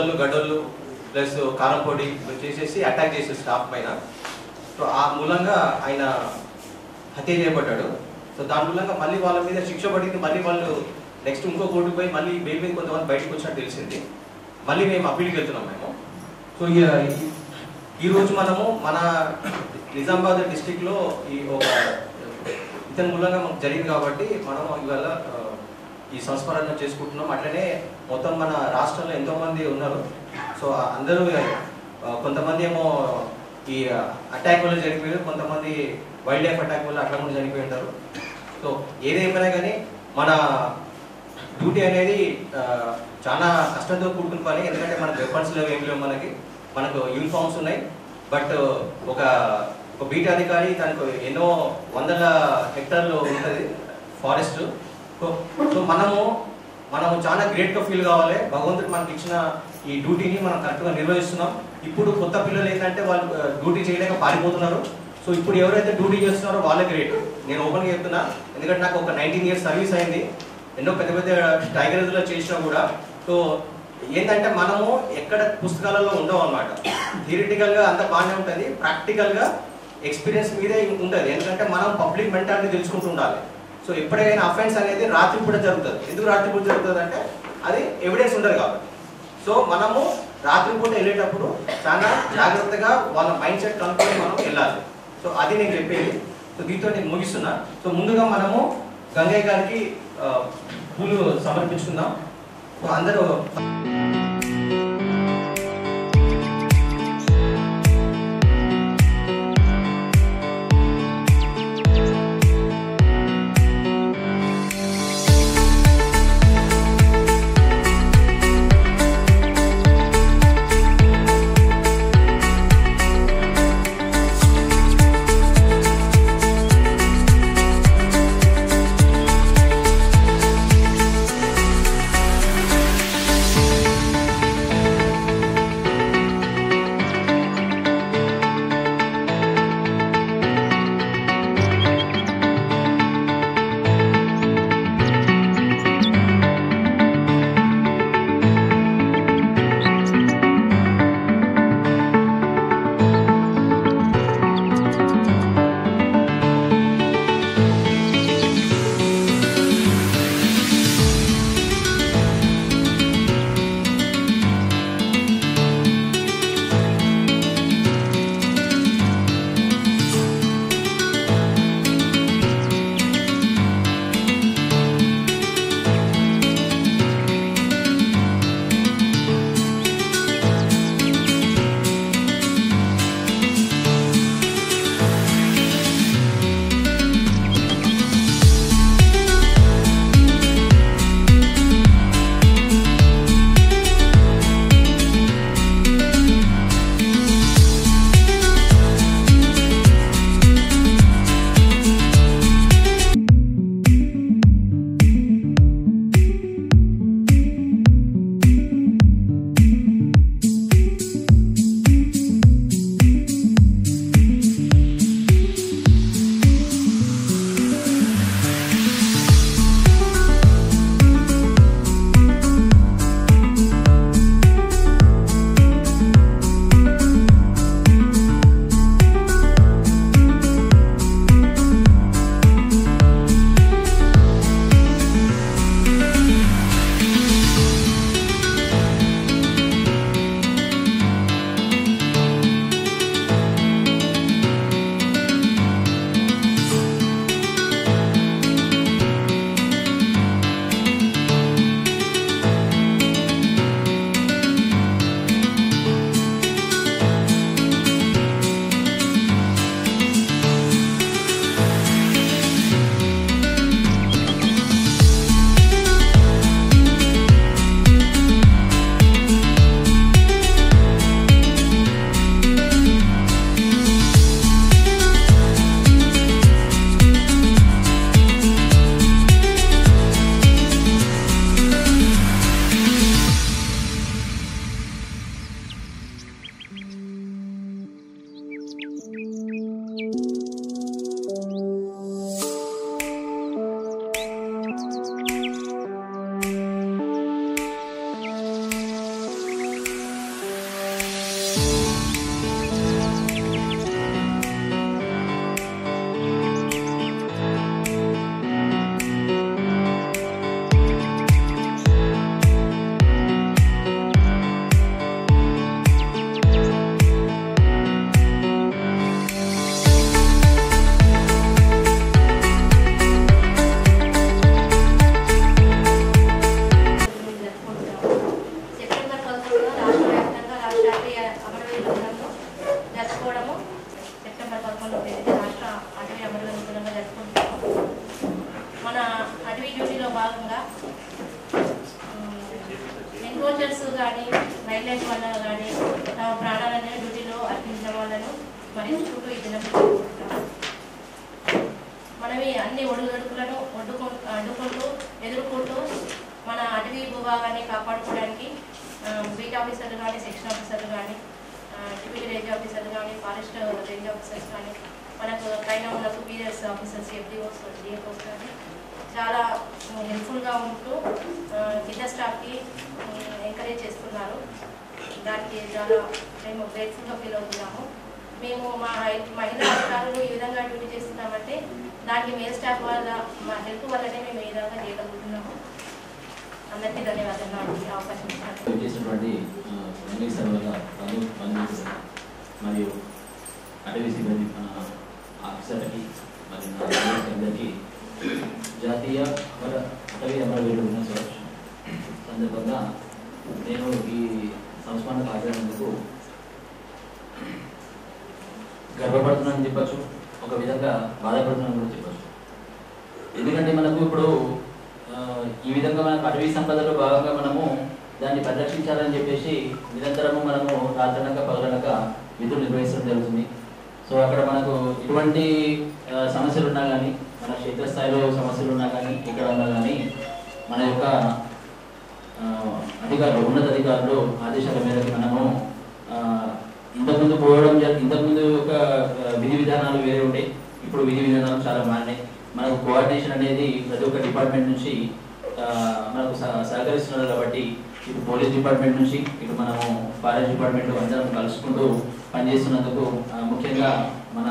కొడవళ్ళు గడ్డళ్ళు plus కారం పొడి చేసేసి అటాక్ చేసే స్టాఫ్ పైన. సో ఆ మూలంగా ఆయన హత్య చేయబడ్డాడు. సో దాని మూలంగా మళ్ళీ వాళ్ళ మీద శిక్ష పడింది. మళ్ళీ వాళ్ళు నెక్స్ట్ ఇంకో కోర్టుకు పోయి మళ్ళీ బెయిల్ మీద కొంతమంది బయటకు వచ్చినట్టు తెలిసింది. మళ్ళీ మేము అప్పీల్కి వెళ్తున్నాం మేము. సో ఈరోజు మనము మన నిజామాబాద్ డిస్టిక్లో ఈ ఒక ఇతని మూలంగా మనకు జరిగింది కాబట్టి మనం ఇవాళ ఈ సంస్మరణ చేసుకుంటున్నాం. అట్లనే మొత్తం మన రాష్ట్రంలో ఎంతోమంది ఉన్నారు. సో అందరూ కొంతమంది ఏమో ఈ అటాక్ వల్ల చనిపోయారు, కొంతమంది వైల్డ్ లైఫ్ అటాక్ వల్ల అట్లా కూడా చనిపోయి ఉంటారు. సో ఏదేమైనా కానీ మన డ్యూటీ అనేది చాలా కష్టంతో కూడుకున్న పని. ఎందుకంటే మనకు వెపన్స్ లేవు, ఏం లేవు, మనకు యూనిఫామ్స్ ఉన్నాయి. బట్ ఒక బీట్ అధికారి తనకు ఎన్నో వందల హెక్టార్లు ఉంటుంది ఫారెస్ట్. సో మనము చాలా గ్రేట్గా ఫీల్ కావాలి. భగవంతుడు మనకి ఇచ్చిన ఈ డ్యూటీని మనం కరెక్ట్గా నిర్వహిస్తున్నాం. ఇప్పుడు కొత్త పిల్లలు ఏంటంటే వాళ్ళు డ్యూటీ చేయలేక పారిపోతున్నారు. సో ఇప్పుడు ఎవరైతే డ్యూటీ చేస్తున్నారో వాళ్ళే గ్రేట్. నేను ఓపెన్గా చెప్తున్నా, ఎందుకంటే నాకు ఒక 19 years సర్వీస్ అయింది. ఎన్నో పెద్ద పెద్ద టైగర్స్లో చేసినా కూడా. సో ఏంటంటే మనము ఎక్కడ పుస్తకాలలో ఉండవు అన్నమాట. థియరిటికల్గా అంత బాగానే ఉంటుంది, ప్రాక్టికల్గా ఎక్స్పీరియన్స్ మీదే ఉంటుంది. ఎందుకంటే మనం పబ్లిక్ మెంటాలిటీ తెలుసుకుంటూ ఉండాలి. సో ఎప్పుడైనా అఫెన్స్ అనేది రాత్రిపూట జరుగుతుంది. ఎందుకు రాత్రిపూట జరుగుతుంది అంటే అది ఎవిడెన్స్ ఉండదు కాబట్టి. సో మనము రాత్రిపూట వెళ్ళేటప్పుడు చాలా జాగ్రత్తగా వాళ్ళ మైండ్ సెట్ కనుక్కొని మనం వెళ్ళాలి. సో అది నేను చెప్పేది. సో దీంతో నేను ముగిస్తున్నా. సో ముందుగా మనము గంగయ్య గారికి పూలు సమర్పించుకుందాం. సో అందరూ నైట్ లైఫ్ వల్ల కానీ తమ ప్రాణాలను డ్యూటీలో అర్పించిన వాళ్ళను స్మరించుకుంటూ ఈ దినం జరుపుకుంటున్నాము. మనవి అన్ని ఒడుదొడుకులను అడ్డుకుంటూ ఎదుర్కొంటూ మన అటవీ భూభాగాన్ని కాపాడుకోవడానికి బీట్ ఆఫీసర్లు కానీ, సెక్షన్ ఆఫీసర్లు కానీ, డిప్యూటీ రేంజ్ ఆఫీసర్లు కానీ, ఫారెస్ట్ రేంజ్ ఆఫీసర్స్ కానీ, మనకు పైన ఉన్న సుపీరియర్స్ ఆఫీసర్స్, ఎఫ్డిఓస్, డిఎఫ్ఓస్ కానీ చాలా హెల్ప్ఫుల్గా ఉంటూ కింద స్టాఫ్కి ఎంకరేజ్ చేస్తున్నారు. దానికి చాలా మేము గ్రేట్ఫుల్గా ఫీల్ అవుతున్నాము. మేము మా మహిళా అధికారులు ఈ విధంగా డ్యూటీ చేస్తున్నామంటే దానికి మేల్ స్టాఫ్ వల్ల మా హెల్ప్ వల్లనే మేము ఈ విధంగా చేయగలుగుతున్నాము. అందరికీ ధన్యవాదాలు అవకాశం చేసినటువంటి మరియు అటవీ సిబ్బంది ఆఫీసర్లకి మరియు అందరికీ జాతీయ అటవీ అమరవీరుల దినోత్సవం సందర్భంగా నేను ఈ సంస్మరణకు హాజరైనందుకు గర్వపడుతున్నానని చెప్పచ్చు, ఒక విధంగా బాధపడుతున్నాను కూడా చెప్పచ్చు. ఎందుకంటే మనకు ఇప్పుడు ఈ విధంగా మనకు అటవీ సంపదలో భాగంగా మనము దాన్ని పరిరక్షించాలని చెప్పేసి నిరంతరము మనము రాత్రనక పగలనక విధులు నిర్వహించడం జరుగుతుంది. సో అక్కడ మనకు ఎటువంటి సమస్యలు ఉన్నా కానీ, మన క్షేత్రస్థాయిలో సమస్యలు ఉన్నా కానీ, ఇక్కడ ఉన్నా కానీ మన యొక్క ఉన్నత అధికారులు ఆదేశాల మేరకు మనము ఇంతకుముందు ఇంతకుముందు ఒక విధి విధానాలు వేరే ఉండే, ఇప్పుడు విధి విధానాలు చాలా మారినాయి. మనకు కోఆర్డినేషన్ అనేది ప్రతి ఒక్క డిపార్ట్మెంట్ నుంచి మనకు సహకరిస్తున్నారు. కాబట్టి ఇటు పోలీస్ డిపార్ట్మెంట్ నుంచి ఇటు మనము ఫారెస్ట్ డిపార్ట్మెంట్ అందరం కలుసుకుంటూ పనిచేస్తున్నందుకు ముఖ్యంగా మన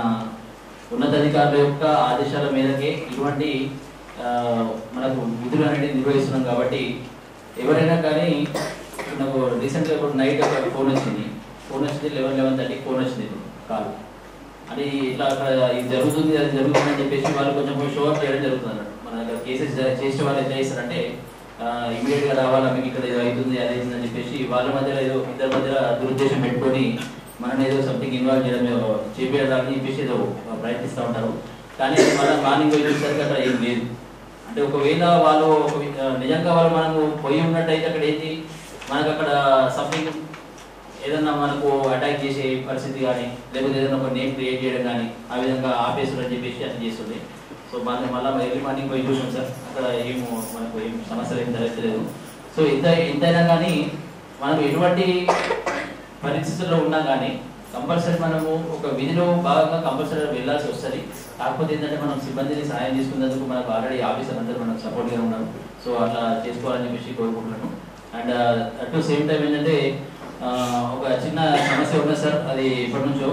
ఉన్నతాధికారుల యొక్క ఆదేశాల మేరకే ఇటువంటి మనకు విధులు అనేది నిర్వహిస్తున్నాం. కాబట్టి ఎవరైనా కానీ నాకు రీసెంట్గా ఇప్పుడు నైట్ ఒక ఫోన్ వచ్చింది 11:30 ఫోన్ వచ్చింది కాల్, అది ఇట్లా అక్కడ ఇది జరుగుతుంది అది జరుగుతుందని చెప్పేసి వాళ్ళు కొంచెం షో అప్ చేయడం జరుగుతుంది అన్నట్టు. మన దగ్గర కేసెస్ చేసే వాళ్ళు ఎట్లా చేస్తారంటే ఇమీడియట్గా రావాలా, మీకు ఇక్కడ ఏదో అవుతుంది అది అవుతుందని చెప్పేసి వాళ్ళ మధ్యలో ఏదో ఇద్దరి మధ్యలో దురుద్దేశం పెట్టుకొని మనం ఏదో సంథింగ్ ఇన్వాల్వ్ చేపించడానికి చెప్పేసి ఏదో ప్రయత్నిస్తూ ఉంటారు. కానీ మళ్ళీ మార్నింగ్ పోయి చూసరికి అక్కడ ఏం లేదు. అంటే ఒకవేళ వాళ్ళు నిజంగా వాళ్ళు మనకు పోయి ఉన్నట్టయితే అక్కడ ఏంటి మనకు అక్కడ సంథింగ్ ఏదన్నా మనకు అటాక్ చేసే పరిస్థితి కానీ, లేకపోతే ఏదైనా ఒక నేమ్ క్రియేట్ చేయడం కానీ ఆ విధంగా ఆపేసుడు అని చెప్పేసి అట్లా చేస్తుంది. సో మళ్ళీ ఎర్లీ మార్నింగ్ పోయి చూసాం సార్, అక్కడ ఏమో మనకు ఏం సమస్యలు ఏం జరగలేదు. సో ఎంతైనా కానీ మనకు ఎటువంటి పరిస్థితుల్లో ఉన్నా కానీ కంపల్సరీ మనము ఒక విధిలో భాగంగా కంపల్సరీ వెళ్ళాల్సి వస్తుంది. కాకపోతే ఏంటంటే మనం సిబ్బందిని సహాయం చేసుకునేందుకు మనకు ఆల్రెడీ ఆఫీసర్ అందరూ మనకు సపోర్ట్గా ఉన్నారు. సో అట్లా చేసుకోవాలని చెప్పేసి కోరుకుంటున్నాను. And at to same time ఏంటంటే ఒక చిన్న సమస్య ఉన్నది సార్, అది ఇప్పటి నుంచో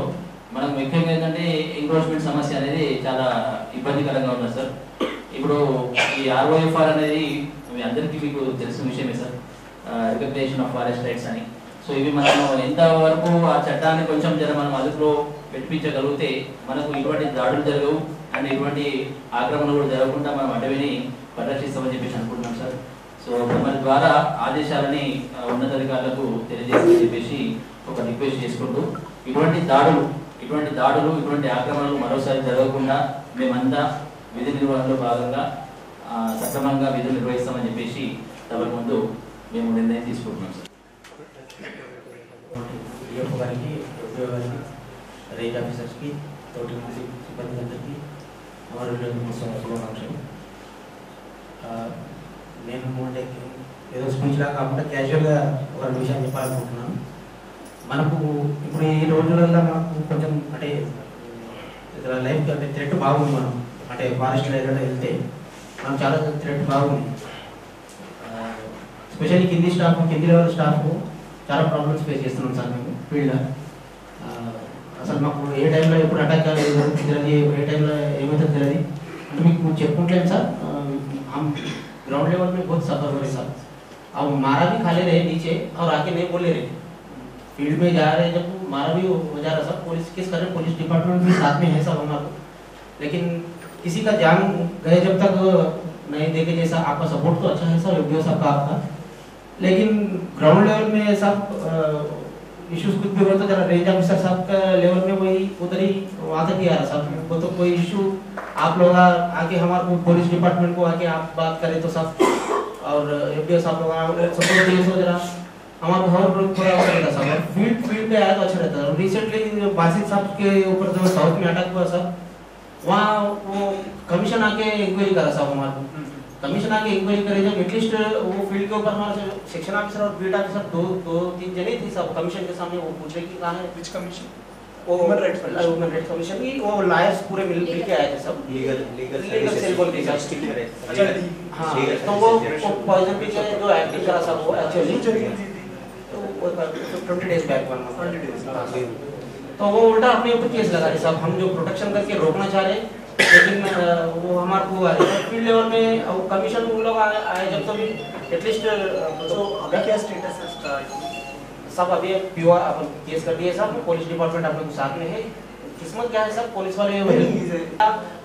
మనకు ముఖ్యంగా ఏంటంటే ఎంక్రోచ్మెంట్ సమస్య అనేది చాలా ఇబ్బందికరంగా ఉన్నది సార్. ఇప్పుడు ఈ ROFR అనేది మీ అందరికీ మీకు తెలిసిన విషయమే sir, recognition of forest rights అని. సో ఇవి మనం ఎంతవరకు ఆ చట్టాన్ని కొంచెం మనం అదుపులో పెట్టించగలిగితే మనకు ఇటువంటి దాడులు జరగవు అండ్ ఇటువంటి ఆక్రమణలు కూడా జరగకుండా మనం అటవీని పరిరక్షిస్తామని చెప్పేసి అనుకుంటున్నాం సార్. సో మన ద్వారా ఆదేశాలని ఉన్నతాధికారులకు తెలియజేస్తామని చెప్పేసి ఒక రిక్వెస్ట్ చేసుకుంటూ ఇటువంటి దాడులు ఇటువంటి ఆక్రమణలు మరోసారి జరగకుండా మేమంతా విధి నిర్వహణలో భాగంగా సక్రమంగా విధులు నిర్వహిస్తామని చెప్పేసి తమరి ముందు మేము నిర్ణయం తీసుకుంటున్నాం సార్. డిఎఫ్ఓ గారికి, ఎఫ్డిఓ గారికి, రేంజ్ ఆఫీసర్స్కి, తోటి సిబ్బంది అందరికీ అమరవీరుల శుభాకాంక్షలు. నేను అంటే ఏదో స్పీచ్లా కాకుండా క్యాజువల్గా ఒక విషయాన్ని చెప్పాలనుకుంటున్నాను. మనకు ఇప్పుడు ఈ రోజులలో మనకు కొంచెం అంటే లైఫ్ అంటే థ్రెట్ బాగుంది. మనం అంటే ఫారెస్ట్ ఏరియాలో వెళ్తే మనకు చాలా థ్రెట్ బాగుంది. స్పెషల్లీ కింది లెవెల్ స్టాఫ్ చాలా ప్రాబ్లమ్స్ ఫేస్ చేస్తున్నాం సార్ మేము ఫీల్డ్లో. అసలు మాకు ఏ టైంలో ఎప్పుడు అటాక్ తెలియదు, ఏ టైంలో ఏమవుతుందో తెలియదు. అంటే మీకు చెప్పుకుంటలేము సార్, ग्राउंड लेवल में बहुत सफर हो रहे सर. अब मारा भी खा ले रहे नीचे और आके नहीं बोल ले रहे, फील्ड में जा रहे जब मारा भी हो जा रहा सर. पुलिस केस कर रहे, पुलिस डिपार्टमेंट भी साथ में है सब हमारे, लेकिन किसी का जान गए जब तक नहीं देखे. जैसा आपका सपोर्ट तो अच्छा है सर, वीडियो सबका आपका, लेकिन ग्राउंड लेवल में सब इश्यूज कुछ भी हो तो जरा रेंज ऑफिसर साहब का लेवल में वही उधर ही वहाँ तक ही आ रहा साहब. वो तो कोई इशू आप लोग आके हमारे पुलिस डिपार्टमेंट को आके आप बात करें तो सब, और एफडीओ साहब लोग सपोर्ट दिए तो जरा हमारे हर ग्रुप पूरा हो गया सब फील्ड पे आया तो अच्छा रहता है। रिसेंटली बासित साहब के ऊपर जो साउथ में अटैक हुआ सब, वहाँ वो कमीशन आके इंक्वायरी करा सब हमारे कमीशन आके इंक्वायरी करे जब एटलीस्ट वो फील्ड के ऊपर हमारे सेक्शन ऑफिसर और बीट ऑफिसर दो तीन जने थी सब कमीशन के सामने, वो पूछे कि कहाँ है विच कमीशन, वो ह्यूमन राइट्स कमीशन की, वो लायर्स पूरे मिल के आए थे सब, लीगल सेल बोल के सब। अच्छा हाँ तो वो पॉइजन भी जो एक्टिंग करा सब वो एक्चुअली 20 डेज बैक 20 days। तो वो उल्टा अपने ऊपर केस लगा रहे साहब, हम जो प्रोटेक्शन करके रोकना चाह रहे लेकिन वो हमारे को फील्ड लेवल में कमीशन वो लोग आए जब तो भी एटलीस्ट तो अभी क्या स्टेटस है इसका? सब अभी पीओ केस कर दिए सब, पुलिस डिपार्टमेंट आप लोग के साथ में है। किस्मत क्या है सब, पुलिस वाले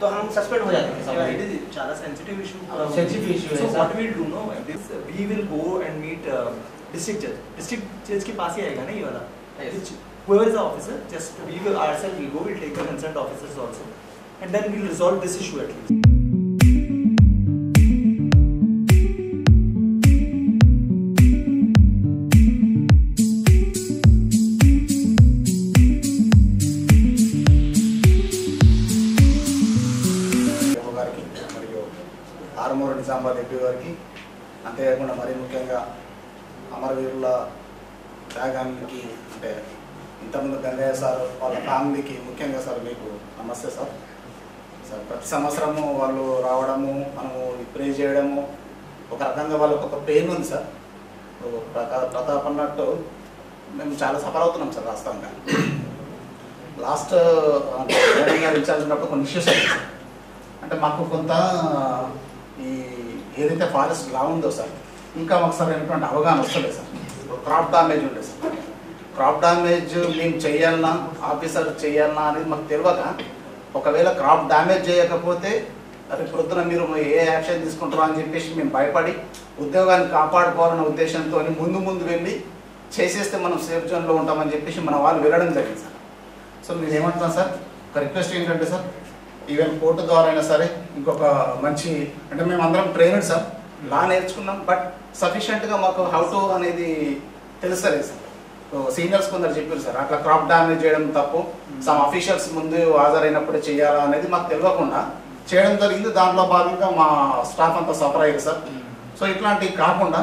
तो हम सस्पेंड हो जाते हैं सब। इट इज చాలా सेंसिटिव इशू, सेंसिटिव इशू है so sir. What we will do no this, we will go and meet district जज के पास ही आएगा ना ये वाला, whoever is the officer, just we will ourselves will go, we'll take the concerned officers also, and then we'll resolve this issue at least. Armoor Nizamabad MP గారికి, అంతేకాకుండా మరీ ముఖ్యంగా అమరవీరుల త్యాగానికి అంటే ఇంతకుముందు గంగయ్య సార్ వాళ్ళ ఫ్యామిలీకి ముఖ్యంగా సార్ మీకు నమస్తే సార్. సార్ ప్రతి సంవత్సరము వాళ్ళు రావడము, మనము ప్రే చేయడము, ఒక రకంగా వాళ్ళకి ఒక పెయిన్ ఉంది సార్. ప్రతాప్ అన్నట్టు మేము చాలా సఫర్ అవుతున్నాం సార్ వాస్తవంగా. లాస్ట్ మేడం గారు ఇన్ఛార్జ్ ఉన్నప్పుడు కొన్ని ఇష్యూస్ అయ్యాయి సార్. అంటే మాకు కొంత ఈ ఏదైతే ఫారెస్ట్ లా ఉందో సార్, ఇంకా మాకు సార్ అయినటువంటి అవగాహన వస్తలేదు సార్. క్రాప్ డామేజ్ ఉండే సార్, క్రాప్ డామేజ్ మేము చేయాలన్నా ఆఫీసర్ చేయాలన్నా అనేది మాకు తెలియక, ఒకవేళ క్రాప్ డ్యామేజ్ చేయకపోతే అది ప్రొద్దున మీరు ఏ యాక్షన్ తీసుకుంటారో అని చెప్పేసి మేము భయపడి ఉద్యోగాన్ని కాపాడుకోవాలన్న ఉద్దేశంతో ముందు వెళ్ళి చేసేస్తే మనం సేఫ్ జోన్లో ఉంటామని చెప్పేసి మన వాళ్ళు వెళ్ళడం జరిగింది సార్. సో మీరు ఏమంటున్నాం సార్, ఒక రిక్వెస్ట్ ఏంటంటే సార్, ఈవెన్ కోర్టు ద్వారా అయినా సరే ఇంకొక మంచి, అంటే మేము అందరం ట్రైనర్ సార్, లా నేర్చుకున్నాం, బట్ సఫిషియెంట్గా మాకు హౌ టు అనేది తెలుస్తలేదు సార్. సీనియర్స్ కొందరు చెప్పారు సార్, అట్లా క్రాప్ డ్యామేజ్ చేయడం తప్పు, సమ్ అఫీషియల్స్ ముందు హాజరైనప్పుడే చేయాలా అనేది మాకు తెలియకుండా చేయడం జరిగింది. దాంట్లో భాగంగా మా స్టాఫ్ అంతా సఫర్ అయ్యారు సార్. సో ఇట్లాంటివి కాకుండా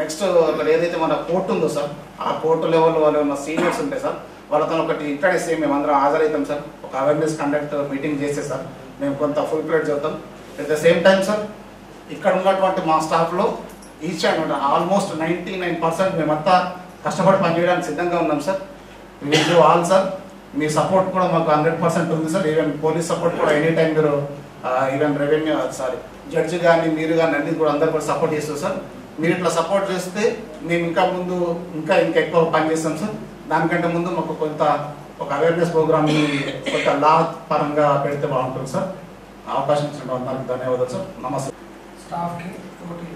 నెక్స్ట్ అక్కడ ఏదైతే మన కోర్టు ఉందో సార్, ఆ కోర్టు లెవెల్లో వాళ్ళు ఉన్న సీనియర్స్ ఉంటాయి సార్, వాళ్ళతో ఒకటి ఇంట్రడ్యూస్ చేసి మేము అందరం హాజరవుతాం సార్. ఒక అవేర్నెస్ కండక్ట్ మీటింగ్ చేస్తే సార్ మేము కొంత ఫుల్ ప్లేట్ చదువుతాం. At the same time sir, ఇక్కడ ఉన్నటువంటి మా స్టాఫ్లో ఈచ్ అండ్ ఆల్మోస్ట్ 99% మేమంతా కష్టపడి పనిచేయడానికి సిద్ధంగా ఉన్నాం సార్. వీళ్ళు ఆల్ సార్, మీ సపోర్ట్ కూడా మాకు 100% ఉంది సార్. ఈవెన్ పోలీస్ సపోర్ట్ కూడా ఎనీ టైం మీరు ఈవెన్ రెవెన్యూ జడ్జి కానీ మీరు కానీ అన్ని కూడా అందరు కూడా సపోర్ట్ చేస్తారు సార్. మీరు ఇట్లా సపోర్ట్ చేస్తే మేము ఇంకా ముందు ఇంకా ఎక్కువ పని చేస్తాం సార్. దానికంటే ముందు మాకు కొంత ఒక అవేర్నెస్ ప్రోగ్రామ్ని కొంత లా పరంగా పెడితే బాగుంటుంది సార్. అవకాశం ఇచ్చిన అందరికి ధన్యవాదాలు సార్. నమస్తే. స్టాఫ్కి తోటి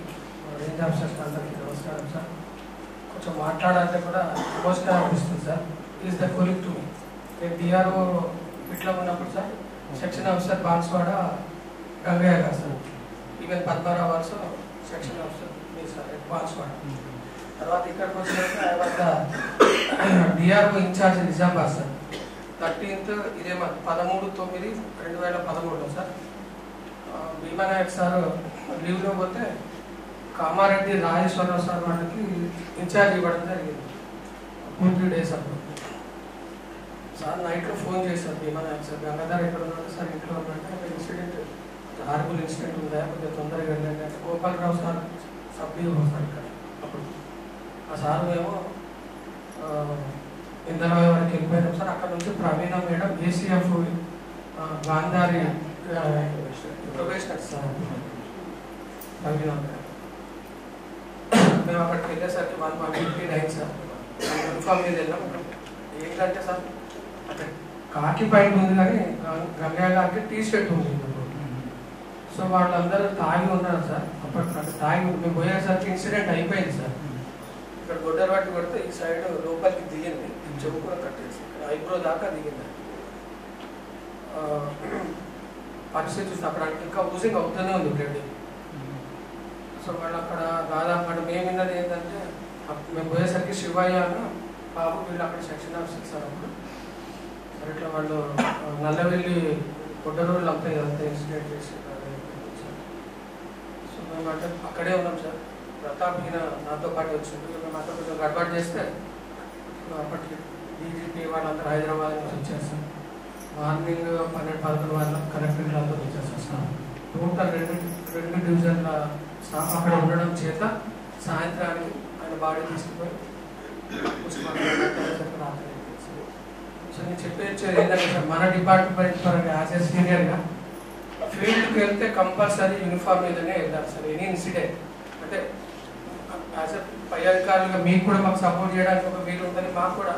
రేంజ్ ఆఫీసర్స్ అందరికీ నమస్కారం సార్. కొంచెం మాట్లాడాలంటే కూడా నమస్కారం అనిపిస్తుంది sir. Is the colleague to మీ. నేను డిఆర్ఓ ఇట్లా ఉన్నప్పుడు sir section officer Banswada Gangaiah garu sir, even Padmarao also section officer మీ సార్ బాన్స్వాడ. తర్వాత ఇక్కడికి వచ్చినాక తర్వాత DRO incharge Nizamabad sir. 13th ఇదే 13/9/2013 సార్. భీమానాయక్ సార్ లీవ్లో పోతే కామారెడ్డి రాజేశ్వరరావు సార్ వాళ్ళకి ఇన్ఛార్జ్ ఇవ్వడం జరిగింది 2-3 డేస్ అప్పుడు. సార్ నైట్లో ఫోన్ చేశారు భీమానాయక్ సార్, గంగాధర్ ఎక్కడ ఉన్నాడు సార్, ఇంట్లో ఉన్నట్టు ఒక ఇన్సిడెంట్, హార్బుల్ ఇన్సిడెంట్ ఉందా, కొంచెం తొందరగా వెళ్ళండి అంటే గోపాలరావు సార్ సభ్యులు సార్ ఇక్కడ. అప్పుడు ఆ సార్ మేము ఇంధన వరకు వెళ్ళిపోయినాం సార్. అక్కడ నుంచి Praveena madam ACF Gandhari probationer sir Praveena madam. మేము అక్కడికి వెళ్ళేసరికి 1:59 సార్. ఇన్ఫార్మ్ మీద వెళ్ళాం. ఏంటంటే సార్ అక్కడ కాకి పాయింట్ ఉంది కానీ గంగయ్య గారికి టీ షర్ట్ ఉంది. సో వాళ్ళందరూ తాగి ఉన్నారు సార్. అప్పటికి తాగి మేము పోయేసరికి ఇన్సిడెంట్ అయిపోయింది సార్. ఇక్కడ గొడ్డలు పట్టి కొడితే ఈ సైడ్ లోపలికి దిగింది, చెవు కూడా కట్టేసి ఐబ్రో దాకా దిగింది. పరిస్థితి చూస్తే అక్కడ ఇంకా ఊజింగ్ అవుతూనే ఉంది బ్లడ్. సో వాళ్ళు అక్కడ దాదాపు అక్కడ మేము విన్నది ఏంటంటే మేము పోయేసరికి శివయ్య బాబు వీళ్ళు అక్కడ సెక్షన్ ఆఫీసర్ సార్ అప్పుడు సరే ఇట్లా వాళ్ళు నల్లవెల్లి కొట్టరోళ్ళు అంతా ఇదంతా ఇన్సిడెంట్ చేసి సో మేము అంటే అక్కడే ఉన్నాం సార్. ప్రతాప్ ఈయన నాతో పాటు వచ్చింది. మేము అక్కడ కొంచెం గడబడి చేస్తే అప్పటికి డీజీపీ వాళ్ళందరూ హైదరాబాద్ నుంచి వచ్చారు సార్. మార్నింగ్ 12-11 వాళ్ళ కలెక్టరేట్ అందరూ వచ్చారు సార్. టోటల్ రెండు డివిజన్ల స్టాఫ్ అక్కడ ఉండడం చేత సాయంత్రానికి ఆయన బాడీ తీసుకుపోయి సో నేను చెప్పేది ఏంటంటే సార్ మన డిపార్ట్మెంట్ పరంగా యాజ్ ఎ సీనియర్గా ఫీల్డ్కి వెళ్తే కంపల్సరీ యూనిఫామ్ మీదనే వెళ్ళాలి సార్. ఎనీ ఇన్సిడెంట్ అంటే యాజ్ ఎ పై అధికారులుగా మీకు కూడా మాకు సపోర్ట్ చేయడానికి ఒక వీలు ఉందని మాకు కూడా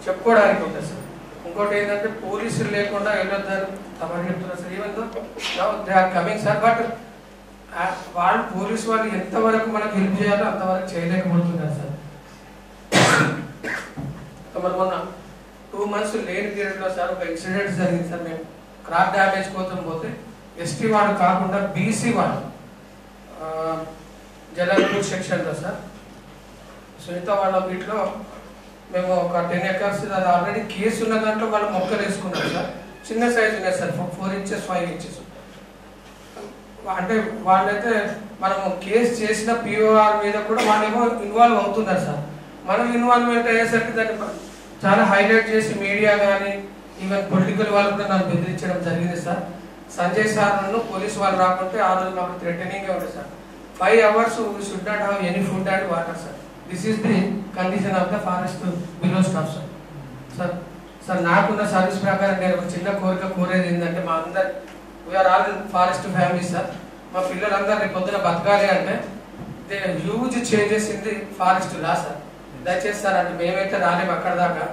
చెప్పుకోవడానికి ఉంటుంది సార్. ఇంకోటి ఏంటంటే పోలీసులు లేకుండా వెళ్ళొద్దని తమరు చెప్తున్నారు sir. Even though they are coming sir, but వాళ్ళు పోలీసు వాళ్ళు ఎంతవరకు మనకు హెల్ప్ చేయాలో అంతవరకు చేయలేకపోతున్నారు సార్. మరి మొన్న 2 months లేని పీరియడ్లో సార్ ఒక ఇన్సిడెంట్ జరిగింది సార్. మేము క్రాప్ డ్యామేజ్ కోసం పోతే ఎస్టీ వాడు కాకుండా బీసీ వాడు జలాల్పూర్ సెక్షన్లో సార్ సునీత వాళ్ళ వీటిలో మేము ఒక 10 acres అది ఆల్రెడీ కేసు ఉన్న దాంట్లో వాళ్ళు మొక్కలు వేసుకున్నారు సార్. చిన్న సైజు ఉన్నాయి సార్, 4 inches 5 inches. అంటే వాళ్ళైతే మనము కేసు చేసిన పిఓఆర్ మీద కూడా వాళ్ళేమో ఇన్వాల్వ్ అవుతున్నారు సార్. మనం ఇన్వాల్వ్మెంట్ అయ్యేసరికి దాన్ని చాలా హైలైట్ చేసి మీడియా కానీ ఈవెన్ పొలిటికల్ వాళ్ళు కూడా నన్ను బెదిరించడం జరిగింది సార్. సంజయ్ సార్ నన్ను పోలీసు వాళ్ళు రాకుంటే ఆ రోజు మాకు థ్రెటనింగ్గా ఉంది sir. 5 hours we should not have any food and water sir. This is the condition of the forest below staff sir. Sir నాకున్న సర్వీస్ ప్రకారం నేను ఒక చిన్న కోరేది ఏంటంటే మా అందరు we are all forest family sir. మా పిల్లలందరూ రేపు పొద్దున బతకాలి అంటే they huge changes in the forest law sir. దయచేసి సార్ అంటే మేమైతే రాలేము అక్కడ దాకా.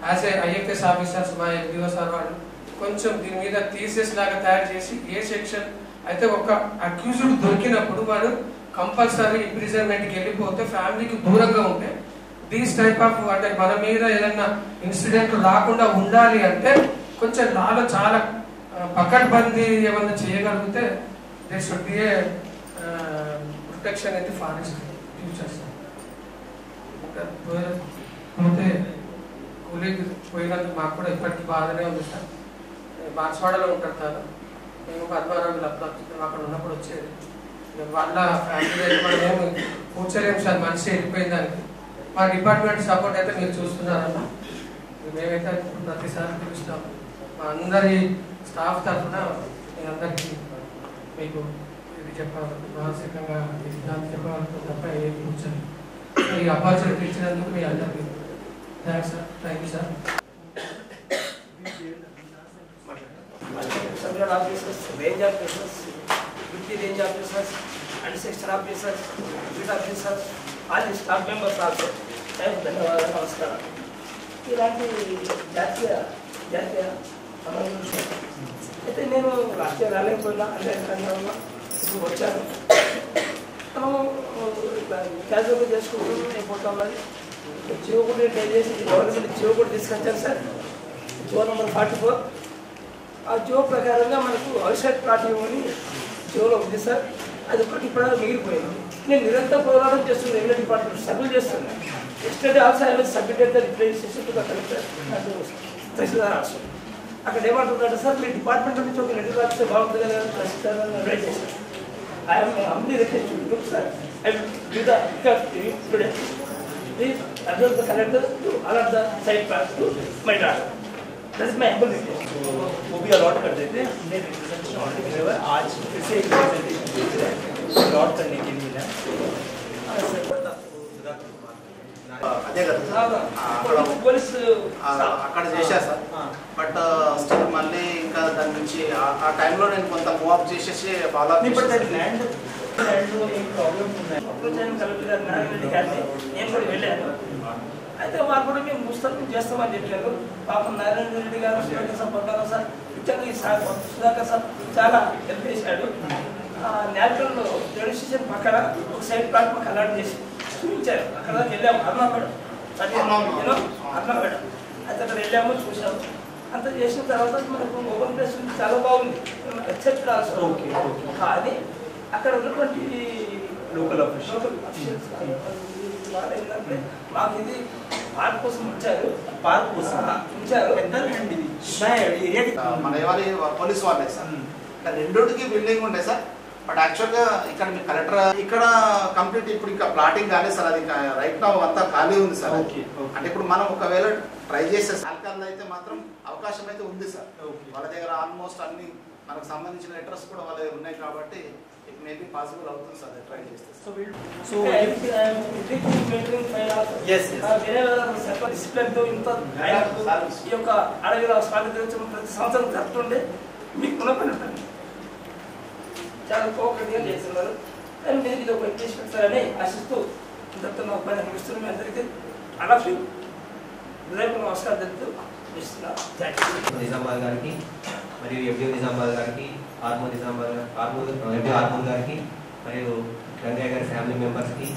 యాజ్ ఏ ఐఎఫ్ఎస్ ఆఫీసర్స్ మా ఎఫ్డిఓ సార్ వాళ్ళు కొంచెం దీని మీద థీసిస్ లాగా తయారు చేసి ఏ సెక్షన్ అయితే ఒక అక్యూజ్డ్ దొరికినప్పుడు వాడు కంపల్సరీ ఇంప్రిజన్మెంట్కి వెళ్ళిపోతే ఫ్యామిలీకి దూరంగా ఉంటే దీస్ టైప్ ఆఫ్ అంటే మన మీద ఏదైనా ఇన్సిడెంట్ రాకుండా ఉండాలి అంటే కొంచెం లాలో చాలా పకడ్బందీ ఏమన్నా చేయగలిగితే they should be A protection అయితే ఫారెస్ట్ ఫ్యూచర్ సార్. పోతే కూలీకి పోయినందుకు మాకు కూడా ఇప్పటికీ బాధనే ఉంది సార్. బాన్స్వాడలో ఉంటారు సార్. మేము పద్మారావులు అక్కడ ఉన్నప్పుడు వచ్చేది వాళ్ళ ఫ్యామిలీ మనం ఏమి కూర్చోలేము సార్. మనిషి వెళ్ళిపోయిన దానికి మా డిపార్ట్మెంట్ సపోర్ట్ అయితే మీరు చూస్తున్నారన్న. మేమైతే ప్రతిసారి పిలుస్తాం. మా అందరి స్టాఫ్ తరఫున మీ అందరికీ మీకు ఇది చెప్పాలి, మానసికంగా దాన్ని చెప్పాలి తప్ప ఏం కూర్చొని ఈ ఆపర్చునిటీ ఇచ్చినందుకు మీ అందరికీ thanks sir. Thank you sir. Several officers, range officers, deputy range officers, and section officers, unit officers, all the staff members also. ధన్యవాదాలు, నమస్కారం. ఇలాంటి జాతీయ అయితే నేను రాష్ట్రీయ రాలేకపోయినా అంటే ఇప్పుడు వచ్చాను. మనము క్యాజువల్గా చేసుకుంటూ అయిపోతాం. మరి జియో కూడా దయచేసి గవర్నమెంట్ జియో కూడా తీసుకొచ్చాను సార్. జియో నెంబర్ 44. ఆ జియో ప్రకారంగా మనకు అవుట్సైడ్ ప్లాట్ ఇవ్వని జియోలో ఉంది సార్. అది ఒకటి ఇప్పుడు మిగిలిపోయింది. నేను నిరంతరం పోరాటం చేస్తున్నాను. రెవెన్యూ డిపార్ట్మెంట్ సర్వీస్ చేస్తున్నాను. Yesterday also I was submitted the representation to the collector నాకు తహసీల్దార్ ఆల్సో. అక్కడ ఏమంటున్నాడు సార్, మీ డిపార్ట్మెంట్ నుంచి ఒక లెటర్ రాస్తే బాగుంటుంది కదా తహసీల్దార్ రైట్ చేశాను. I'm humbly request sir, I will do the today please address the collector to allot the site plans to my daughter. That is my humble request. वो भी अलॉट कर देते हैं. हमने रिप्रेजेंटेशन ऑलरेडी भेजा हुआ है. आज फिर से एक रिप्रेजेंटेशन अलॉट करने के लिए है. అదే కదా పోలీస్ అక్కడ చేశా సార్. బట్ స్టిల్ మళ్ళీ ఇంకా దాని నుంచి ఆ టైంలో నేను కొంత మూవప్ చేసేసి ఫాలో అప్ ల్యాండ్ ఏం ప్రాబ్లమ్స్ ఉన్నాయి. అప్రోచ్ అయిన కలెక్టర్ గారు నారాయణ గారిని నేను కూడా వెళ్ళాను. అయితే వారు కూడా మేము ముస్తకం చేస్తామని చెప్పారు. పాపం నారాయణ రెడ్డి గారు, సుధాకర్ సార్, పద్మారావు సార్, ముఖ్యంగా ఈ సార్ సుధాకర్ సార్ చాలా హెల్ప్ చేశాడు. న్యాచురల్ రైల్వే స్టేషన్ పక్కన ఒక సైడ్ ప్లాట్ మాకు అలాట్ చేసి చూపించారు. అక్కడ వెళ్ళాము. అర్నాపేట అర్నాపేట అయితే అక్కడ వెళ్ళాము, చూసాము. అంత చేసిన తర్వాత మనకు ఓపెన్ ప్లేస్ చాలా బాగుంది. ఎక్సెప్ట్ ఆల్సో కానీ అక్కడ ఉన్నటువంటి లోకల్ అఫీషియల్స్ చేస్తున్నారు. ఏంటంటే మాకు ఇది పార్క్ కోసం ఉంచారు, పార్క్ కోసం ఉంచారు. పెద్దలండి ఏరియాకి మన ఎవరి పోలీస్ వాళ్ళే సార్. రెండోటికి బిల్డింగ్ ఉండే సార్. బట్ యాక్చువల్గా ఇక్కడ మీ కలెక్టర్ ఇక్కడ కంప్లీట్ ఇప్పుడు ఇంకా ప్లాటింగ్ కాలేదు సార్. అది రైట్ నౌ అంతా ఖాళీ ఉంది సార్. అంటే ఇప్పుడు మనం ఒకవేళ ట్రై చేస్తే సాల్కాల్లో అయితే మాత్రం అవకాశం అయితే ఉంది సార్. వాళ్ళ దగ్గర ఆల్మోస్ట్ అన్ని మనకు సంబంధించిన లెటర్స్ కూడా వాళ్ళ దగ్గర ఉన్నాయి కాబట్టి ఇట్ మేబీ పాసిబుల్ అవుతుంది సార్ ట్రై చేస్తే. సో డిసిప్లిన్ తో ఇంత ఈ యొక్క అడవిలో స్వాతంత్రం ప్రతి సంవత్సరం జరుగుతుండే మీకు గుణపడి ఉంటుంది. చాలా కోఆపరేటివ్గా చేస్తున్నారు. కానీ మీరు ఇది ఒక చేసి పెడతారని ఆశిస్తూ ఇంతతో నా పని ముగిస్తున్నాం. మీ అందరికీ అలాఫీ రేపు నమస్కారం తెలుపుతూ ఇస్తున్నాను. నిజామాబాద్ గారికి మరియు ఎండి నిజామాబాద్ గారికి, ఆర్మూర్ ఎండి ఆర్మూర్ గారికి మరియు గంగయ్య గారి ఫ్యామిలీ మెంబర్స్కి,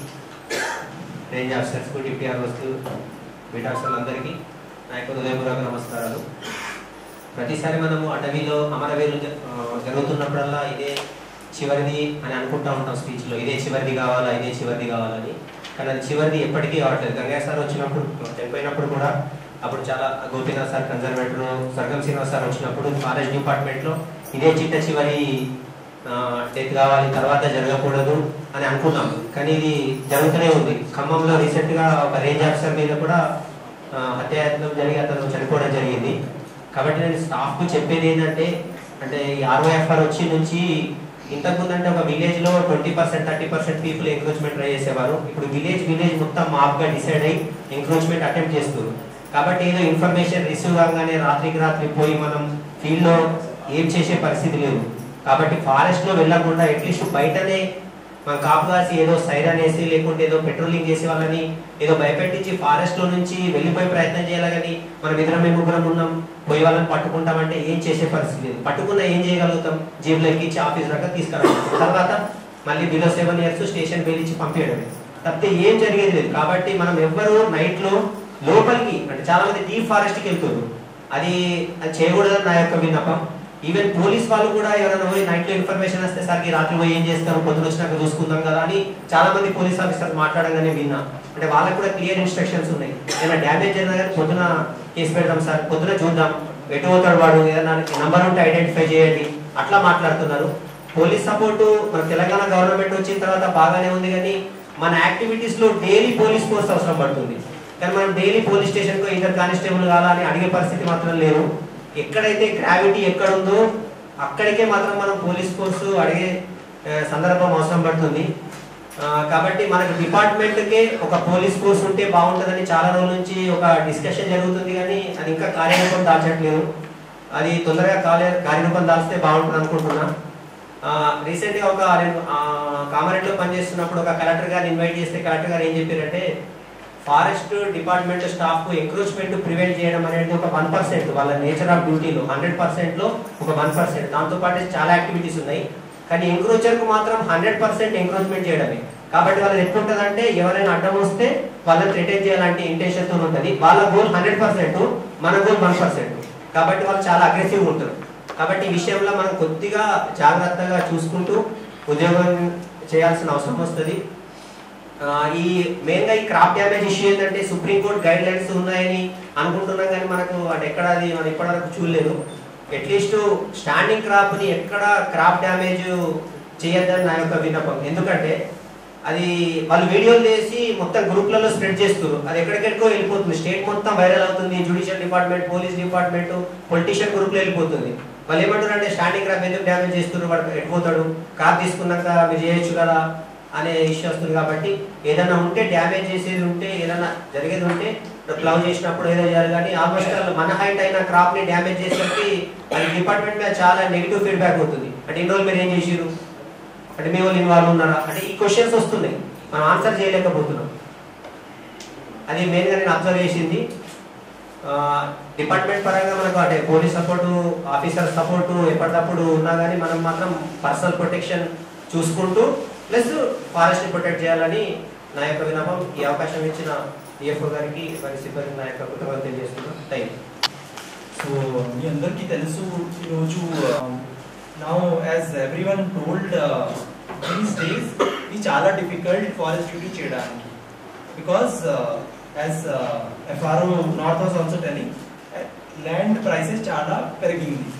రేంజ్ ఆఫీసర్స్కు, డిప్యూటీ ఆర్ఓస్కు, బీట్ ఆఫీసర్లందరికీ నా యొక్క హృదయపూర్వక నమస్కారాలు. ప్రతిసారి మనము అటవీలో అమరవీరులు జరుగుతున్నప్పుడల్లా ఇదే చివరిది అని అనుకుంటా ఉంటాం స్పీచ్లో, ఇదే చివరిది కావాలా, ఇదే చివరిది కావాలని. కానీ అది చివరిది ఎప్పటికీ కావట్లేదు. గంగయ్య సార్ వచ్చినప్పుడు చనిపోయినప్పుడు కూడా అప్పుడు చాలా Gopinath sir conservator, Sargam Srinivas sir వచ్చినప్పుడు ఫారెస్ట్ డిపార్ట్మెంట్లో ఇదే చివరి డెత్ కావాలి, తర్వాత జరగకూడదు అని అనుకున్నాం. కానీ ఇది జరుగుతూనే ఉంది. ఖమ్మంలో రీసెంట్గా ఒక రేంజ్ ఆఫీసర్ మీద కూడా హత్యాయత్నం జరిగి అతను చనిపోవడం జరిగింది. కాబట్టి నేను స్టాఫ్కు చెప్పేది ఏంటంటే, అంటే ఈ ROFR వచ్చి నుంచి ఇంతకుముందు అంటే ఒక విలేజ్లో 20%, 30% పీపుల్ ఎంక్రోచ్మెంట్ ట్రై చేసేవారు. ఇప్పుడు విలేజ్ మొత్తం మాప్గా డిసైడ్ అయ్యి ఎంక్రోచ్మెంట్ అటెంప్ట్ చేస్తారు. కాబట్టి ఏదో ఇన్ఫర్మేషన్ రిసీవ్ కాగానే రాత్రికి రాత్రి పోయి మనం ఫీల్డ్లో ఏం చేసే పరిస్థితి లేదు. కాబట్టి ఫారెస్ట్లో వెళ్ళకుండా అట్లీస్ట్ బయటనే మనం కాపు కాసి ఏదో సైరన్ వేసి లేకుంటే ఏదో పెట్రోలింగ్ చేసే వాళ్ళని ఏదో భయపెట్టించి ఫారెస్ట్లో నుంచి వెళ్ళిపోయి ప్రయత్నం చేయాలి. కానీ మనం ఇద్దరం ముగ్గురం ఉన్నాం, పోయి వాళ్ళని పట్టుకుంటామంటే ఏం చేసే పరిస్థితి లేదు. పట్టుకున్నా ఏం చేయగలుగుతాం? జీబులో ఎక్కించి ఆఫీస్ దాకా తీసుకురావాలి, తర్వాత మళ్ళీ బిలో 7 years స్టేషన్ వెళ్ళించి పంపించడమే తప్పితే ఏం జరిగేది లేదు. కాబట్టి మనం ఎవ్వరూ నైట్లో లోపలికి అంటే చాలా మంది డీప్ ఫారెస్ట్కి వెళ్తారు. అది చేయకూడదని నా యొక్క విన్నపం. ఈవెన్ పోలీస్ వాళ్ళు కూడా ఎవరైనా పోయి నైట్లో ఇన్ఫర్మేషన్ వస్తే సరికి రాత్రి పోయి ఏం చేస్తారు, పొద్దున వచ్చినాక చూసుకుందాం కదా అని చాలా మంది పోలీస్ ఆఫీసర్స్ మాట్లాడగానే విన్నా. అంటే వాళ్ళకు కూడా క్లియర్ ఇన్స్ట్రక్షన్స్ ఉన్నాయి. ఏదైనా డ్యామేజ్ అయినా కానీ పొద్దున కేసు పెడదాం సార్, పొద్దున చూద్దాం, ఎటు పోతాడు వాడు, ఏదైనా నంబర్ ఉంటే ఐడెంటిఫై చేయండి, అట్లా మాట్లాడుతున్నారు. పోలీస్ సపోర్టు మన తెలంగాణ గవర్నమెంట్ వచ్చిన తర్వాత బాగానే ఉంది. కానీ మన యాక్టివిటీస్ లో డైలీ పోలీస్ ఫోర్స్ అవసరం పడుతుంది. కానీ మనం డైలీ పోలీస్ స్టేషన్ కు ఇద్దరు కానిస్టేబుల్ కావాలని అడిగే పరిస్థితి మాత్రం లేదు. ఎక్కడైతే గ్రావిటీ ఎక్కడుందో అక్కడికే మాత్రం మనం పోలీస్ ఫోర్స్ అడిగే సందర్భం అవసరం పడుతుంది. కాబట్టి మనకు డిపార్ట్మెంట్కే ఒక పోలీస్ ఫోర్స్ ఉంటే బాగుంటుందని చాలా రోజుల నుంచి ఒక డిస్కషన్ జరుగుతుంది. కానీ అది ఇంకా కార్యరూపం దాల్చట్లేదు. అది తొందరగా కార్యరూపం దాల్స్తే బాగుంటుంది అనుకుంటున్నా. రీసెంట్గా ఒక కామారెడ్డిలో పనిచేస్తున్నప్పుడు ఒక కలెక్టర్ గారిని ఇన్వైట్ చేస్తే కలెక్టర్ గారు ఏం చెప్పారంటే, ఫారెస్ట్ డిపార్ట్మెంట్ స్టాఫ్ కు ఎంక్రోచ్మెంట్ ప్రివెంట్ చేయడం అనేది ఒక 1% వాళ్ళ నేచర్ ఆఫ్ డ్యూటీలో, 100%లో ఒక 1%. దాంతో పాటు చాలా యాక్టివిటీస్ ఉన్నాయి. కానీ ఎంక్రోచర్ కు మాత్రం 100% ఎంక్రోచ్మెంట్ చేయడమే. కాబట్టి వాళ్ళది ఎట్లుంటదంటే ఎవరైనా అడ్డం వస్తే వాళ్ళని రిటైన్ చేయాలంటే ఇంటెన్షన్ తో ఉంటుంది. వాళ్ళ గోల్ 100%, మన గోల్ 1%. కాబట్టి వాళ్ళు చాలా అగ్రెసివ్గా ఉంటారు. కాబట్టి ఈ విషయంలో మనం కొద్దిగా జాగ్రత్తగా చూసుకుంటూ ఉద్యోగం చేయాల్సిన అవసరం వస్తుంది. ఈ మెయిన్గా ఈ క్రాప్ డ్యామేజ్ ఇష్యూ ఏంటంటే సుప్రీంకోర్టు గైడ్ లైన్స్ ఉన్నాయని అనుకుంటున్నాం. కానీ మనకు అంటే ఎక్కడ అది మనం ఇప్పటివరకు చూడలేదు. అట్లీస్ట్ స్టాండింగ్ క్రాప్ని ఎక్కడ క్రాప్ డ్యామేజ్ చేయొద్దని నా యొక్క విన్నపం. ఎందుకంటే అది వాళ్ళు వీడియోలు చేసి మొత్తం గ్రూప్లలో స్ప్రెడ్ చేస్తారు. అది ఎక్కడికెక్కడికో వెళ్ళిపోతుంది, స్టేట్ మొత్తం వైరల్ అవుతుంది. Judicial department, police department, politician గ్రూప్లో వెళ్ళిపోతుంది. వాళ్ళు ఏమంటారు అంటే స్టాండింగ్ క్రాప్ ఎందుకు డ్యామేజ్ చేస్తున్నారు, వాడు ఎట్టిపోతాడు, కార్ తీసుకున్నాక మీరు చేయొచ్చు కదా అనే ఇష్యూ వస్తుంది. కాబట్టి ఏదైనా ఉంటే డ్యామేజ్ చేసేది ఉంటే, ఏదైనా జరిగేది ఉంటే ప్లవ్ చేసినప్పుడు ఏదో చేయాలి. కానీ ఆల్మోస్ట్ మన హైట్ అయిన క్రాప్ ని డ్యామేజ్ చేసేసరికి అది డిపార్ట్మెంట్ మీద చాలా నెగిటివ్ ఫీడ్బ్యాక్ అవుతుంది. అంటే ఇన్ని రోజులు మీరు ఏం చేసారు, అంటే మీ వాళ్ళు ఇన్వాల్వ్ ఉన్నారా, అంటే ఈ క్వశ్చన్స్ వస్తున్నాయి, మనం ఆన్సర్ చేయలేకపోతున్నాం. అది మెయిన్గా నేను అబ్జర్వ్ చేసింది. డిపార్ట్మెంట్ పరంగా మనకు అంటే పోలీస్ సపోర్టు, ఆఫీసర్ సపోర్టు ఎప్పటికప్పుడు ఉన్నా కానీ మనం మాత్రం పర్సనల్ ప్రొటెక్షన్ చూసుకుంటూ ప్లస్ ఫారెస్ట్ ని ప్రొటెక్ట్ చేయాలని నా యొక్క విన్నపం. ఈ అవకాశం ఇచ్చిన డిఎఫ్ఓ గారికి వారి సిబ్బంది నా యొక్క కృతజ్ఞతలు తెలియజేస్తున్నాను. Thank you. సో మీ అందరికీ తెలుసు ఈరోజు now as everyone told these days ఇది చాలా డిఫికల్ట్ ఫారెస్ట్ డ్యూటీ చేయడానికి. because as FRO North was also telling, land prices chala perigindi.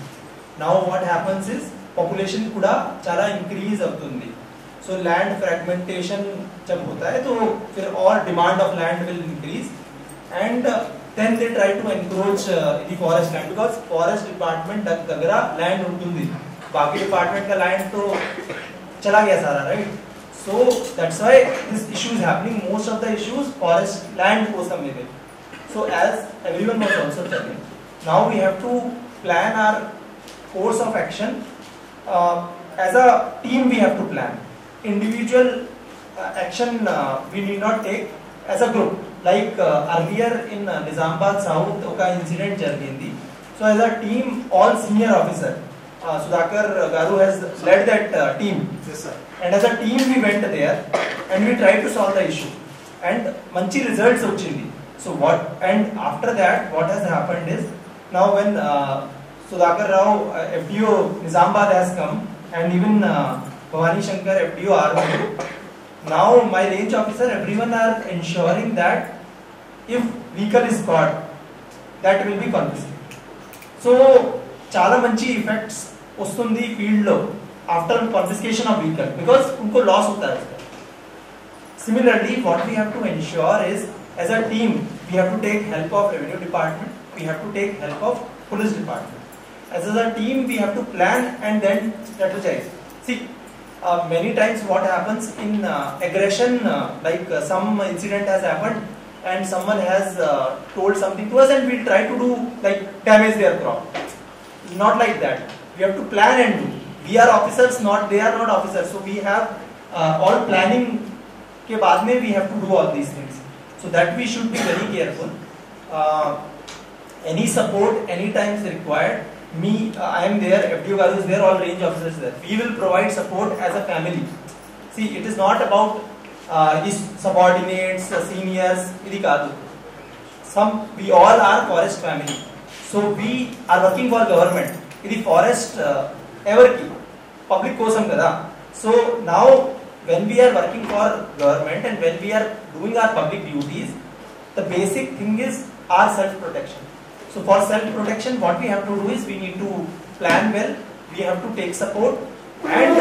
Now what happens is population kuda chala increase avutundi. So land fragmentation जब होता है तो फिर और demand of land will increase, and then they try to encroach the forest land, because forest department దగ్గర land ఉంటుంది, बाकी department का land तो चला गया सारा, right? So that's why this issue is happening. Most of the issues forest land కోసం ಇದೆ. So as everyone was also telling, now we have to plan our course of action. As a team we have to plan. Individual action we need not take. As a group, like earlier in Nizamabad South oka incident jarigindi. So as a team, all senior officer, Sudhakar Garu has led that team. Yes, sir. And as a team we went there and we tried to solve the issue, and manchi results ochindi. So what, and after that what has happened is, now when Sudhakar Rao FDO Nizamabad has come, and even Bhavani Shankar FDO RO, now my range officer, everyone are ensuring that if vehicle is caught, that will be confiscated. So chala manchi effects వస్తుంది field లో after confiscation of vehicle, because उनको loss होता है. Similarly, what we have to ensure is, as a team we have to take help of revenue department, we have to take help of police department. As a team we have to plan and then strategize. See, many times what happens in aggression, like some incident has happened and someone has told something to us and we try to do like damage their crop. Not like that. We have to plan and do. We are officers, not they are not officers. So we have all planning के बाद में we have to do all these things. So that we should be very careful. Any support, any time is required. Me, I am there, FDO Garu is there, all range officers there. We will provide support as a family. See, it is not about these subordinates, seniors, idi kaadu. We all are forest family. So we are working for government. Idi forest ever ki public kosam kada. So now when we are working for government and when we are doing our public duties, the basic thing is our self-protection. So for self-protection, what we have to do is we need to plan well, we have to take support, and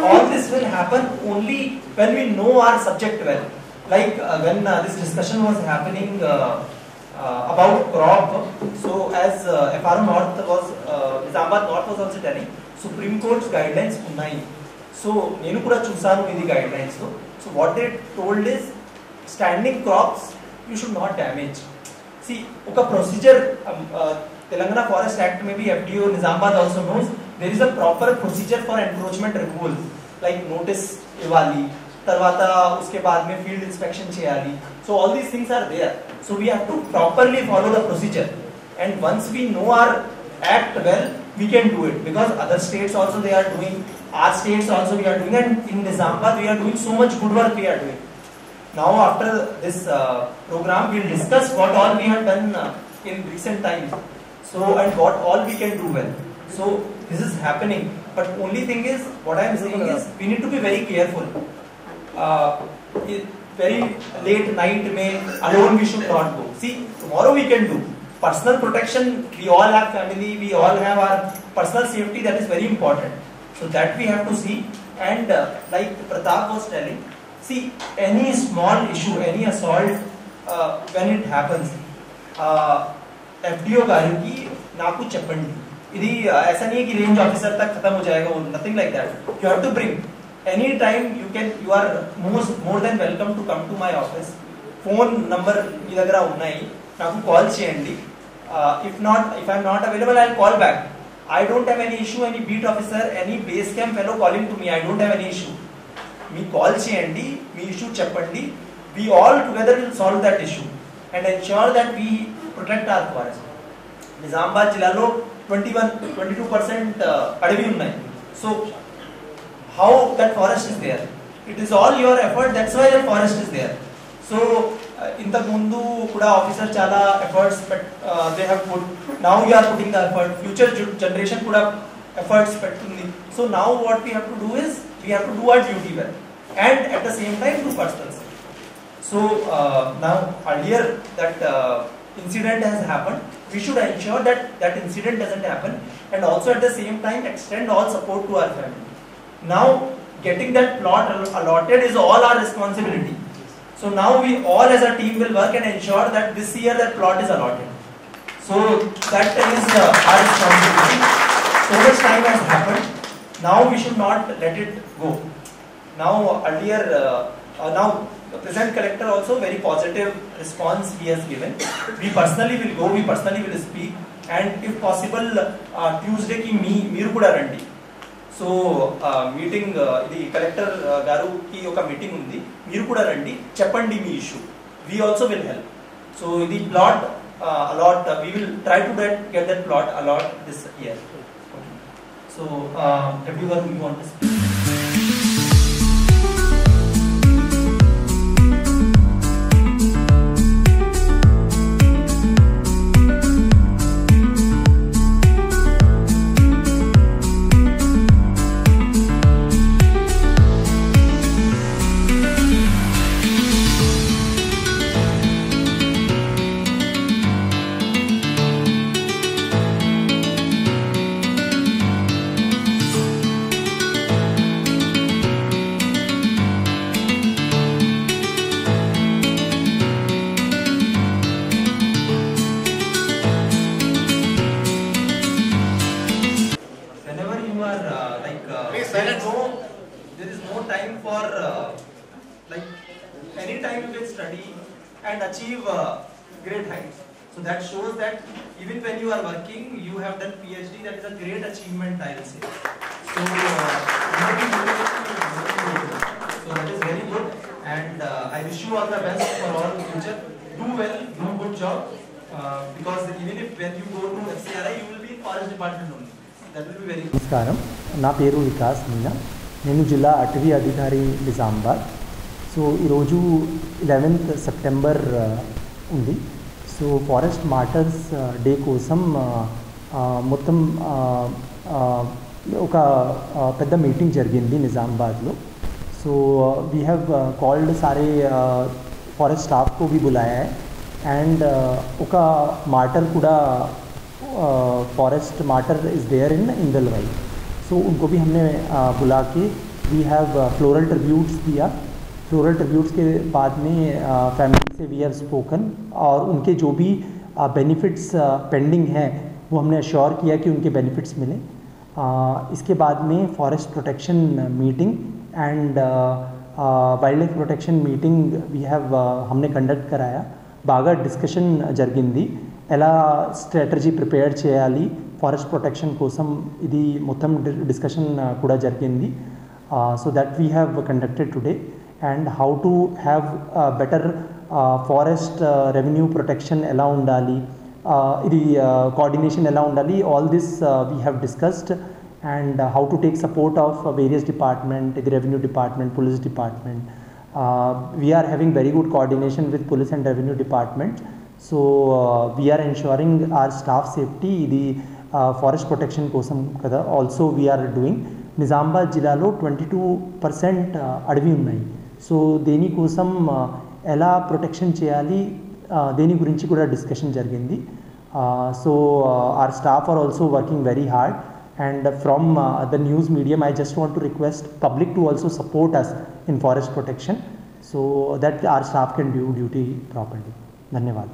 all this will happen only when we know our subject well. Like when this discussion was happening about crop, so as FRO North was, Nizamabad North was also telling, Supreme Court's guidelines unnai. So nenu kuda chusanu idi guidelines. So what they told is, standing crops you should not damage. See, oka procedure, Telangana Forest Act में भी FDO Nizamabad also knows there is a proper procedure for encroachment removal, like notice इवाली, तरवाता उसके बाद में field inspection చేయాలి. So all these things are there. So we have to properly follow the procedure, and once we know our act well, we can do it, because other states also they are doing, our states also we are doing, and in Nizamabad we are doing so much good work we are doing. Now after this program we will discuss what all we have done in recent times, so and what all we can do well. So this is happening, but only thing is, what I am saying is, we need to be very careful. Very late night may alone we should not go. See, tomorrow we can do personal protection. We all have family, we all have our personal safety, that is very important. So that we have to see, and like Pratap was telling, see, any small issue, any assault, when it happens, FDO गारू की नाकु चपंडी, इधी ऐसा नहीं है कि range officer तक खत्म हो जाएगा, वो nothing like that. You have to bring. Any time you are more than welcome to come to my office. Phone number మీ దగ్గర ఉన్నాయి, నాకు కాల్ చేయండి. If I am not available, I will call back. I don't have any issue. Any beat officer, any base camp fellow calling to me, I don't have any issue. Me call చేయండి, మీ issue చెప్పండి. We all together will solve that issue and ensure that we protect our forest. Nizamabad జిల్లాలో 22% అడవి ఉన్నాయి. So how that forest is there? It is all your effort. That's why that forest is there. So ఇంతకు ముందు కూడా officer చాలా efforts they have put. Now you are putting the effort. Future generation కూడా efforts పెడుతుంది. So now what we have to do is, we have to do our duty well, and at the same time do personal safety. So now earlier that incident has happened, we should ensure that that incident doesn't happen, and also at the same time extend all support to our family. Now getting that plot allotted is all our responsibility. So now we all as a team will work and ensure that this year that plot is allotted. So that is our responsibility. So much time has happened. Now we should not let it go. Now earlier, now the present collector also very positive response he has given. We personally will go, we personally will speak, and if possible Tuesday ki మీరు కూడా రండి. So meeting ఇది collector గారు కి ఒక meeting ఉంది, మీరు కూడా రండి, చెప్పండి మీ issue. We also will help. So ఇది plot allot, we will try to get that plot allot this year. So everyone you want to speak. There is no time for like any time you can study and achieve great heights. So that shows that even when you are working, you have done PhD. That is a great achievement, I will say. So so that is very good, and I wish you all the best for all the future. Do well, do good job, because even if when you go to FCRI, you will be in forest department only. That will be very good. నమస్కారం, నా పేరు వికాస్ మీనా. నేను జిల్లా అటవీ అధికారి Nizamabad. So ఈరోజు 11th September ఉంది. So forest matters day కోసం మొత్తం ఒక పెద్ద మీటింగ్ జరిగింది నిజామాబాద్లో. సో వీ హ్యావ్ కాల్డ్ సారే फॉरेस्ट स्टाफ को भी बुलाया है एंड ఒక मार्टर కూడా forest martyr is there in Indalwai. So उनको भी हमने बुला के वी हैव फ्लोरल ट्रिब्यूट्स दिया. फ्लोरल ट्रिब्यूट्स के बाद में फैमिली से वी हैव स्पोकन और उनके जो भी बेनिफिट्स पेंडिंग हैं वो हमने अश्योर किया कि उनके बेनिफिट्स मिलें. इसके बाद में forest protection meeting and wildlife protection meeting we have हमने कंडक्ट कराया. బాగా డిస్కషన్ జరిగింది. ఎలా స్ట్రాటజీ ప్రిపేర్ చేయాలి ఫారెస్ట్ ప్రొటెక్షన్ కోసం, ఇది మొత్తం డిస్కషన్ కూడా జరిగింది. So that we have conducted today and how to have better forest revenue protection ఎలా ఉండాలి, ఇది కోఆర్డినేషన్ ఎలా ఉండాలి, all this we have discussed. and how to take support of various department, the revenue department, police department. We are having very good coordination with police and revenue department. So we are ensuring our staff safety, the forest protection kosam kada also we are doing. Nizamabad jillalo 22% advi unnayi. So deni kosam ela protection cheyali deni gurinchi kuda discussion jarigindi. So our staff are also working very hard. And from the news medium, I just want to request public to also support us in forest protection so that our staff can do duty properly. Dhanyawad.